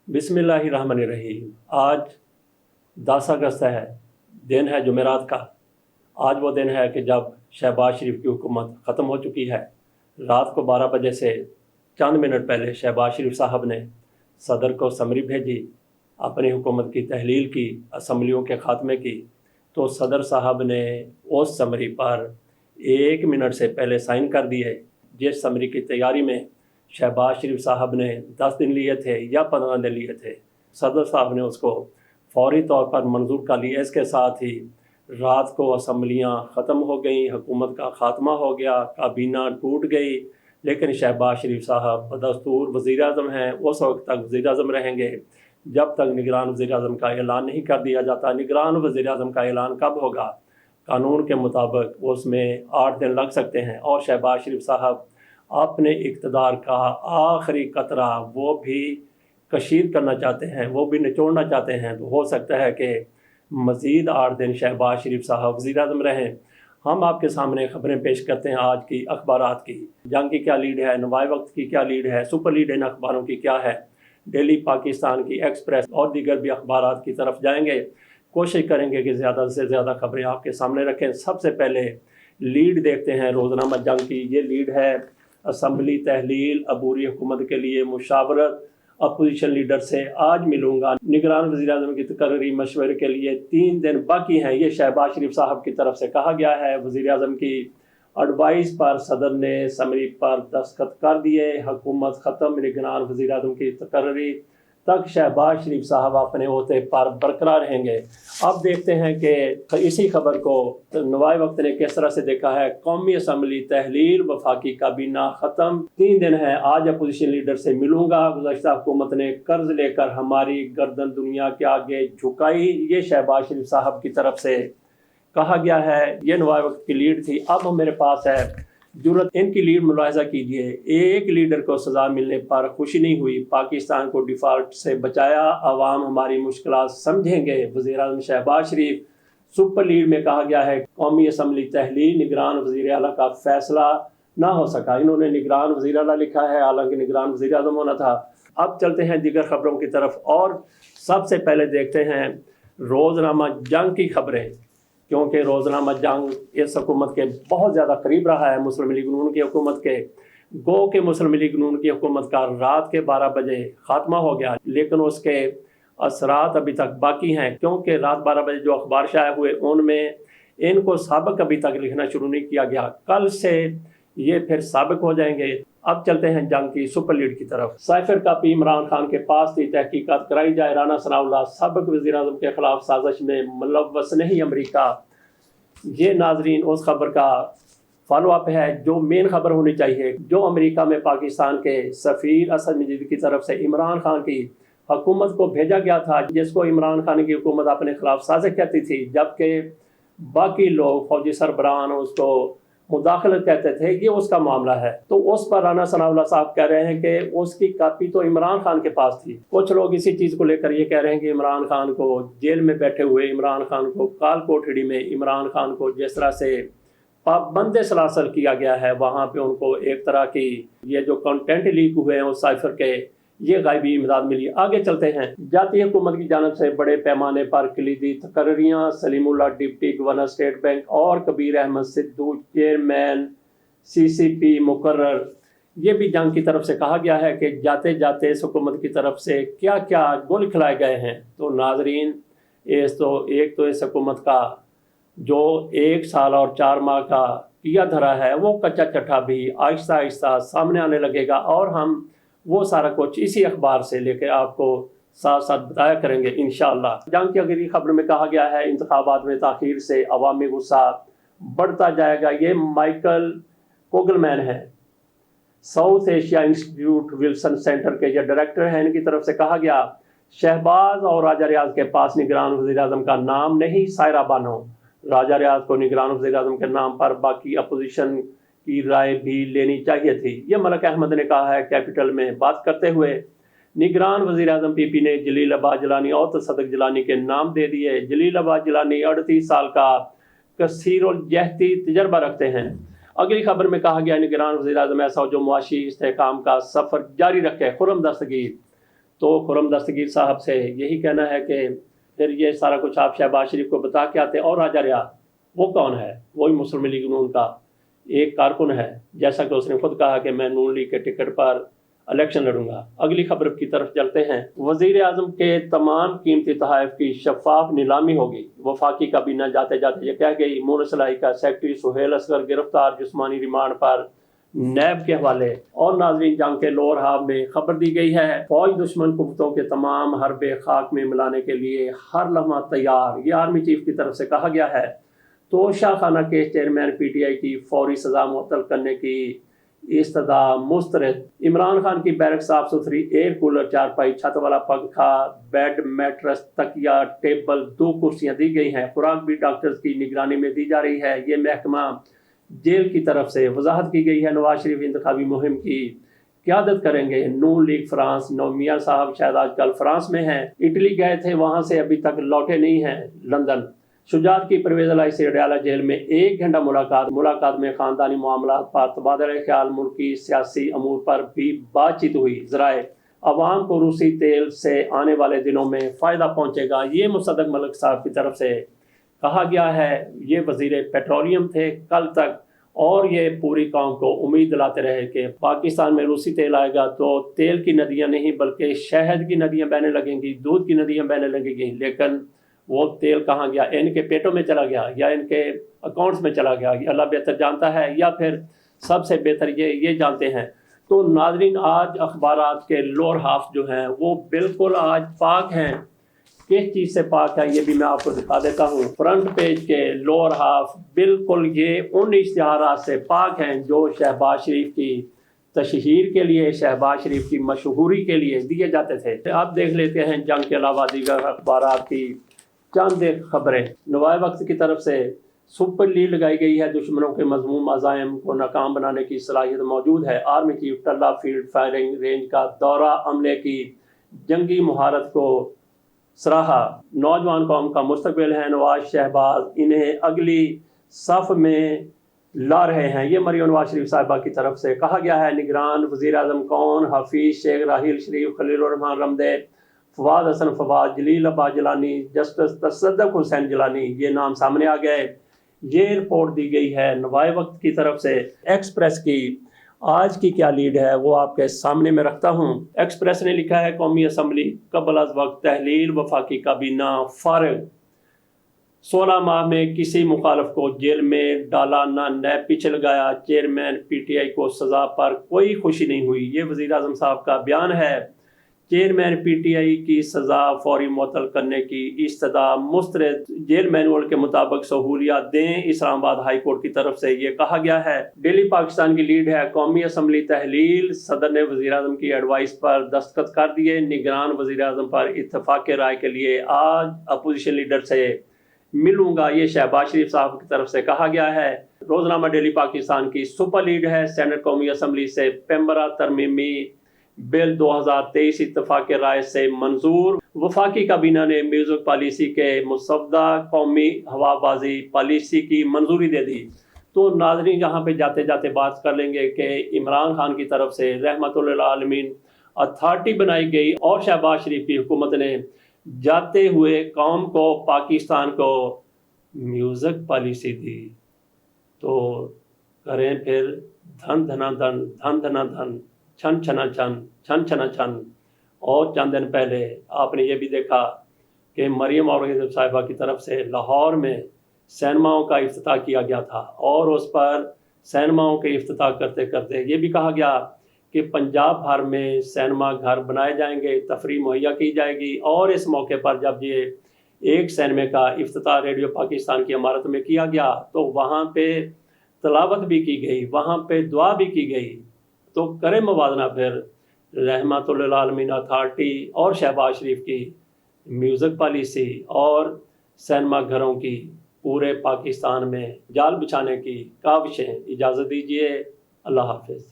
बिस्मिल्लाहिर्रहमानिर्रहीम। आज 10 अगस्त है, दिन है जुमेरात का। आज वो दिन है कि जब शहबाज शरीफ की हुकूमत ख़त्म हो चुकी है। रात को 12 बजे से चंद मिनट पहले शहबाज शरीफ साहब ने सदर को समरी भेजी, अपनी हुकूमत की तहलील की, असम्बलियों के ख़ात्मे की। तो सदर साहब ने उस समरी पर 1 मिनट से पहले साइन कर दिए। जिस समरी की तैयारी में शहबाज शरीफ साहब ने 10 दिन लिए थे या 15 दिन लिए थे, सदर साहब ने उसको फौरी तौर पर मंजूर कर लिया। इसके साथ ही रात को असम्बलियाँ ख़त्म हो गई, हुकूमत का ख़ात्मा हो गया, काबीना टूट गई। लेकिन शहबाज शरीफ साहब बदस्तूर वज़ीर आज़म हैं, उस वक्त तक वज़ीर आज़म रहेंगे जब तक निगरान वज़ीर आज़म का ऐलान नहीं कर दिया जाता। निगरान वज़ीर आज़म का ऐलान कब होगा? कानून के मुताबिक उसमें 8 दिन लग सकते हैं। और शहबाज शरीफ साहब अपने इक़्तिदार का आखिरी कतरा वो भी कशीर करना चाहते हैं, वो भी निचोड़ना चाहते हैं। तो हो सकता है कि मज़ीद 8 दिन शहबाज शरीफ साहब वज़ीर आज़म रहें। हम आपके सामने ख़बरें पेश करते हैं आज की अखबारात की। जंग की क्या लीड है, नवाए वक्त की क्या लीड है, सुपर लीड इन अखबारों की क्या है। डेली पाकिस्तान की, एक्सप्रेस और दीगर भी अखबारात की तरफ जाएंगे। कोशिश करेंगे कि ज़्यादा से ज़्यादा ख़बरें आपके सामने रखें। सबसे पहले लीड देखते हैं रोज़नामा जंग की। ये लीड है: असम्बली तहलील, अबूरी हुकूमत के लिए मुशावरत, अपोजिशन लीडर से आज मिलूंगा, निगरान वज़ीर आज़म की तकर्री मशवरे के लिए 3 दिन बाकी हैं। ये शहबाज शरीफ साहब की तरफ से कहा गया है। वज़ीर आज़म की एडवाइस पर सदर ने समरी पर दस्तखत कर दिए। हुकूमत ख़त्म, निगरान वज़ीर आज़म की तकर्री तक शहबाज शरीफ साहब अपने ओहदे पर बरकरार रहेंगे। अब देखते हैं कि इसी खबर को नवाए वक्त ने किस तरह से देखा है। कौमी असम्बली तहलील, वफाकी काबीना ख़त्म, 3 दिन है, आज अपोजिशन लीडर से मिलूंगा, गुज़श्ता हुकूमत ने कर्ज लेकर हमारी गर्दन दुनिया के आगे झुकाई। ये शहबाज शरीफ साहब की तरफ से कहा गया है। ये नवाए वक्त की लीड थी। अब मेरे पास है जुर्रत, इनकी लीड मुलाहिजा कीजिए। एक लीडर को सज़ा मिलने पर खुशी नहीं हुई, पाकिस्तान को डिफ़ॉल्ट से बचाया, अवाम हमारी मुश्किलात समझेंगे, वज़ीर आज़म शहबाज शरीफ। सुपर लीड में कहा गया है कौमी असम्बली तहलील, निगरान वज़ीर आला का फैसला ना हो सका। इन्होंने निगरान वज़ीर आला लिखा है, हालांकि निगरान वज़ीर आज़म होना था। अब चलते हैं दीगर खबरों की तरफ और सबसे पहले देखते हैं रोज़नामा जंग की खबरें, क्योंकि रोज़नामा जंग इस हुकूमत के बहुत ज़्यादा करीब रहा है, मुस्लिम लीग नून की हुकूमत के। गो के मुस्लिम लीग नून की हुकूमत का रात के 12 बजे ख़ात्मा हो गया, लेकिन उसके असरात अभी तक बाकी हैं, क्योंकि रात 12 बजे जो अखबार शाया हुए उनमें इनको साबिक अभी तक लिखना शुरू नहीं किया गया। कल से ये फिर साबिक हो जाएंगे। अब चलते हैं जंग की सुपर लीड की तरफ। साइफर कापी इमरान खान के पास थी, तहकीकात कराई जाए। राना सनाउल्लाह साबिक वज़ीर आज़म के खिलाफ साजिश में मुलव्वस नहीं अमरीका। ये नाजरीन उस खबर का फॉलो अप है जो मेन खबर होनी चाहिए, जो अमेरिका में पाकिस्तान के सफ़ीर असद मजीद की तरफ से इमरान खान की हुकूमत को भेजा गया था, जिसको इमरान खान की हुकूमत अपने खिलाफ साजिश कहती थी, जबकि बाकी लोग फौजी सरबराहान उसको मुदाखलत कहते थे। ये उसका मामला है। तो उस पर राना सनाउल्लाह साहब कह रहे हैं कि उसकी कापी तो इमरान खान के पास थी। कुछ लोग इसी चीज़ को लेकर ये कह रहे हैं कि इमरान खान को जेल में बैठे हुए, इमरान खान को काल कोठड़ी में, इमरान खान को जिस तरह से पाबंद सलासल किया गया है, वहाँ पे उनको एक तरह की ये जो कंटेंट लीक हुए हैं उस साइफर के, ये गायबी इमदाद मिली। आगे चलते हैं। जाती हुकूमत की जानब से बड़े पैमाने पर कलीदी तकर्रियाँ, Salimullah deputy governor State Bank और कबीर अहमद सिद्धू चेयरमैन CCP मुकर्रर। ये भी जंग की तरफ से कहा गया है कि जाते जाते इस हुकूमत की तरफ से क्या क्या गुल खिलाए गए हैं। तो नाजरीन, एक तो इस हुकूमत का जो 1 साल और 4 माह का किया धरा है, वो कच्चा चट्ठा भी आहिस्ता आहिस्ता सामने आने लगेगा, और हम वो सारा कुछ इसी अखबार से लेकर आपको साथ साथ बताया करेंगे इंशाअल्लाह। जंग की अगली खबर में कहा गया है इंतखाबात में ताखीर से अवामी गुस्सा बढ़ता जाएगा। ये माइकल कोगलमैन है, south Asia institute Wilson centre के ये डायरेक्टर हैं। इनकी तरफ से कहा गया शहबाज और राजा रियाज के पास निगरान वज़ीर आज़म का नाम नहीं, सायरा बानो। राजा रियाज को निगरान वज़ीर आज़म के नाम पर बाकी अपोजिशन की राय भी लेनी चाहिए थी, ये मलक अहमद ने कहा है कैपिटल में बात करते हुए। निगरान वज़ीर आज़म PP ने जलील अब्बास जिलानी और तसद्दुक़ जिलानी के नाम दे दिए। जलील अब्बास जिलानी 38 साल का कसीरुल जहती तजर्बा रखते हैं। अगली खबर में कहा गया निगरान वज़ीर आज़म ऐसा हो जो मुआशी इस्तेहकाम का सफ़र जारी रखे, खुर्रम दस्तगीर। تو خرم دستگیر صاحب سے یہی کہنا ہے کہ پھر یہ سارا کچھ آپ شہباز شریف کو بتا کے آتے. اور راجہ ریاض وہ کون ہے؟ وہی مسلم لیگ نون کا ایک کارکن ہے، جیسا کہ اس نے خود کہا کہ میں نون لیگ کے ٹکٹ پر الیکشن لڑوں گا. اگلی خبر کی طرف چلتے ہیں. وزیر اعظم کے تمام قیمتی تحائف کی شفاف نیلامی ہوگی. وفاقی کابینہ جاتے جاتے یہ کہہ گئی. امور صلاحی کا سیکرٹری سہیل اصغر گرفتار، جسمانی ریمانڈ پر نیب کے حوالے. اور ناظرین، جنگ کے لور ہاف میں خبر دی گئی ہے، فوج دشمن قوتوں کے تمام حربے خاک میں ملانے کے لیے ہر لمحہ تیار. یہ آرمی چیف کی طرف سے کہا گیا ہے. تو شاہ خانہ case chairman P T I کی فوری سزا معطل کرنے کی استدعا مسترد. عمران خان کی بیرک صاف ستھری، ایئر کولر، چارپائی، چھت والا پنکھا، بیڈ، میٹرس، تکیا، ٹیبل، 2 کرسیاں دی گئی ہیں. خوراک بھی ڈاکٹرز کی نگرانی میں دی جا رہی ہے. یہ محکمہ جیل کی طرف سے وضاحت کی گئی ہے. نواز شریف انتخابی مہم کی قیادت کریں گے. نون لیگ فرانس. نومیہ صاحب شاید آج کل فرانس میں ہیں، اٹلی گئے تھے، وہاں سے ابھی تک لوٹے نہیں ہیں لندن. شجاعت کی پرویز الہی سے اڈیالہ جیل میں 1 گھنٹہ ملاقات میں خاندانی معاملات پر تبادلہ خیال، ملکی سیاسی امور پر بھی بات چیت ہوئی. ذرائع عوام کو روسی تیل سے آنے والے دنوں میں فائدہ پہنچے گا، یہ مصدق ملک صاحب کی طرف سے کہا گیا ہے. یہ وزیر پیٹرولیم تھے کل تک، اور یہ پوری قوم کو امید دلاتے رہے کہ پاکستان میں روسی تیل آئے گا تو تیل کی ندیاں نہیں بلکہ شہد کی ندیاں بہنے لگیں گی، دودھ کی ندیاں بہنے لگیں گی. لیکن وہ تیل کہاں گیا؟ ان کے پیٹوں میں چلا گیا یا ان کے اکاؤنٹس میں چلا گیا؟ یہ اللہ بہتر جانتا ہے، یا پھر سب سے بہتر یہ جانتے ہیں. تو ناظرین، آج اخبارات کے لور ہاف جو ہیں وہ بالکل آج پاک ہیں. کس چیز سے پاک ہے یہ بھی میں آپ کو دکھا دیتا ہوں. فرنٹ پیج کے لور ہاف بالکل یہ ان اشتہارات سے پاک ہیں جو شہباز شریف کی تشہیر کے لیے، شہباز شریف کی مشہوری کے لیے دیے جاتے تھے. آپ دیکھ لیتے ہیں جنگ کے علاوہ دیگر اخبارات کی چند خبریں. نوائے وقت کی طرف سے سپر لیڈ لگائی گئی ہے. دشمنوں کے مذموم عزائم کو ناکام بنانے کی صلاحیت موجود ہے. Army chief Tilla field firing range کا دورہ، عملے کی جنگی مہارت کو سراہا. نوجوان قوم کا مستقبل ہے. نواز شہباز انہیں اگلی صف میں لا رہے ہیں. یہ مریم نواز شریف صاحبہ کی طرف سے کہا گیا ہے. نگران وزیر اعظم کون؟ حفیظ شیخ، راحیل شریف، خلیل الرحمان رمدے، فواد حسن فواد، جلیل عباس جیلانی، جسٹس تصدق حسین جیلانی، یہ نام سامنے آ گئے. یہ رپورٹ دی گئی ہے نوائے وقت کی طرف سے. ایکسپریس کی آج کی کیا لیڈ ہے وہ آپ کے سامنے میں رکھتا ہوں. ایکسپریس نے لکھا ہے قومی اسمبلی قبل از وقت تحلیل، وفاقی کابینہ فارغ. 16 ماہ میں کسی مخالف کو جیل میں ڈالا نہ نیب پیچھے لگایا. چیئرمین پی ٹی آئی کو سزا پر کوئی خوشی نہیں ہوئی. یہ وزیر اعظم صاحب کا بیان ہے. چیئرمین پی ٹی آئی کی سزا فوری معطل کرنے کی استدعا مسترد. جیل مینول کے مطابق سہولیات دیں. اسلام آباد ہائی کورٹ کی طرف سے یہ کہا گیا ہے. ڈیلی پاکستان کی لیڈ ہے قومی اسمبلی تحلیل. صدر نے وزیر اعظم کی ایڈوائس پر دستخط کر دیے. نگران وزیر اعظم پر اتفاق رائے کے لیے آج اپوزیشن لیڈر سے ملوں گا، یہ شہباز شریف صاحب کی طرف سے کہا گیا ہے. روزنامہ ڈیلی پاکستان کی سپر لیڈ ہے. سینٹ قومی اسمبلی سے پیمبرا ترمیمی بل 2023 اتفاق رائے سے منظور. وفاقی کابینہ نے میوزک پالیسی کے مسودہ قومی ہوا بازی پالیسی کی منظوری دے دی. تو ناظرین، یہاں پہ جاتے جاتے بات کر لیں گے کہ عمران خان کی طرف سے رحمت للعالمین اتھارٹی بنائی گئی اور شہباز شریف کی حکومت نے جاتے ہوئے قوم کو، پاکستان کو میوزک پالیسی دی. تو کریں پھر دھن دھنا دھن، دھن دھنا دھن، چھن چھنا چھن، چھن چھنا چھن. اور چند دن پہلے آپ نے یہ بھی دیکھا کہ مریم اورنگزیب صاحبہ کی طرف سے لاہور میں سینماؤں کا افتتاح کیا گیا تھا، اور اس پر سینماؤں کے افتتاح کرتے کرتے یہ بھی کہا گیا کہ پنجاب بھر میں سینما گھر بنائے جائیں گے، تفریح مہیا کی جائے گی. اور اس موقع پر جب یہ ایک سینمے کا افتتاح ریڈیو پاکستان کی عمارت میں کیا گیا تو وہاں پہ تلاوت بھی کی گئی، وہاں پہ دعا بھی کی گئی. تو کرے موازنہ پھر رحمت للعالمین اتھارٹی اور شہباز شریف کی میوزک پالیسی اور سینما گھروں کی پورے پاکستان میں جال بچھانے کی کاوشیں. اجازت دیجیے، اللہ حافظ.